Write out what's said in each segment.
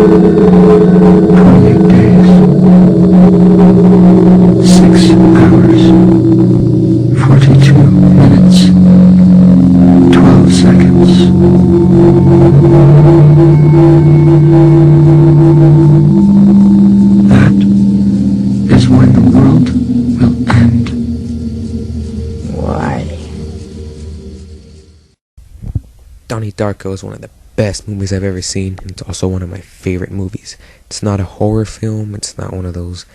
28 days, 6 hours, 42 minutes, 12 seconds. That is when the world will end. Why? Donnie Darko is one of the best movies I've ever seen, and it's also one of my favorite movies. It's not a horror film, it's not one of those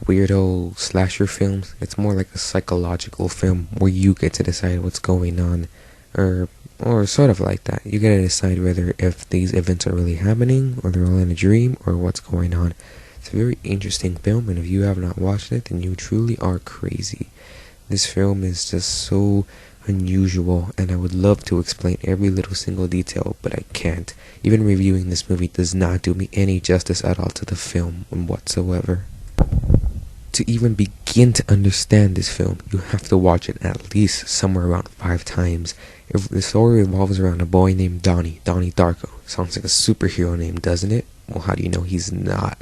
weirdo slasher films. It's more like a psychological film where you get to decide what's going on, or sort of like that. You get to decide whether if these events are really happening, or they're all in a dream, or what's going on. It's a very interesting film, and if you have not watched it, then you truly are crazy. This film is just so unusual, and I would love to explain every little single detail, but I can't. Even reviewing this movie does not do me any justice at all to the film whatsoever. To even begin to understand this film, you have to watch it at least somewhere around 5 times. If the story revolves around a boy named Donnie Darko. Sounds like a superhero name, doesn't it? Well, how do you know he's not?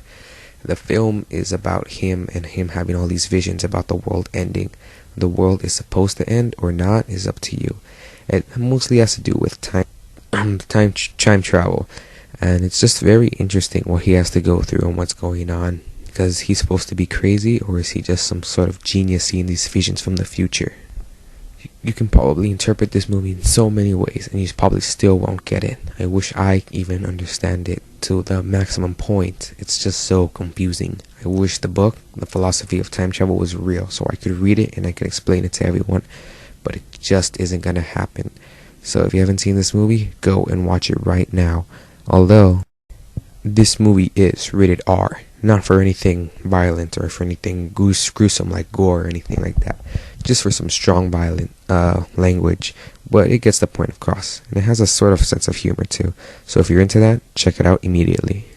The film is about him and him having all these visions about the world ending. The world is supposed to end or not is up to you. It mostly has to do with time travel, and it's just very interesting what he has to go through and what's going on. Because he's supposed to be crazy, or is he just some sort of genius seeing these visions from the future? You can probably interpret this movie in so many ways, and you probably still won't get it. I wish I even understand it to the maximum point. It's just so confusing. I wish the book, The Philosophy of Time Travel, was real, so I could read it and I could explain it to everyone. But it just isn't gonna happen. So if you haven't seen this movie, go and watch it right now. Although, this movie is rated R. Not for anything violent or for anything gruesome like gore or anything like that. Just for some strong violent language. But it gets the point across. And it has a sort of sense of humor too. So if you're into that, check it out immediately.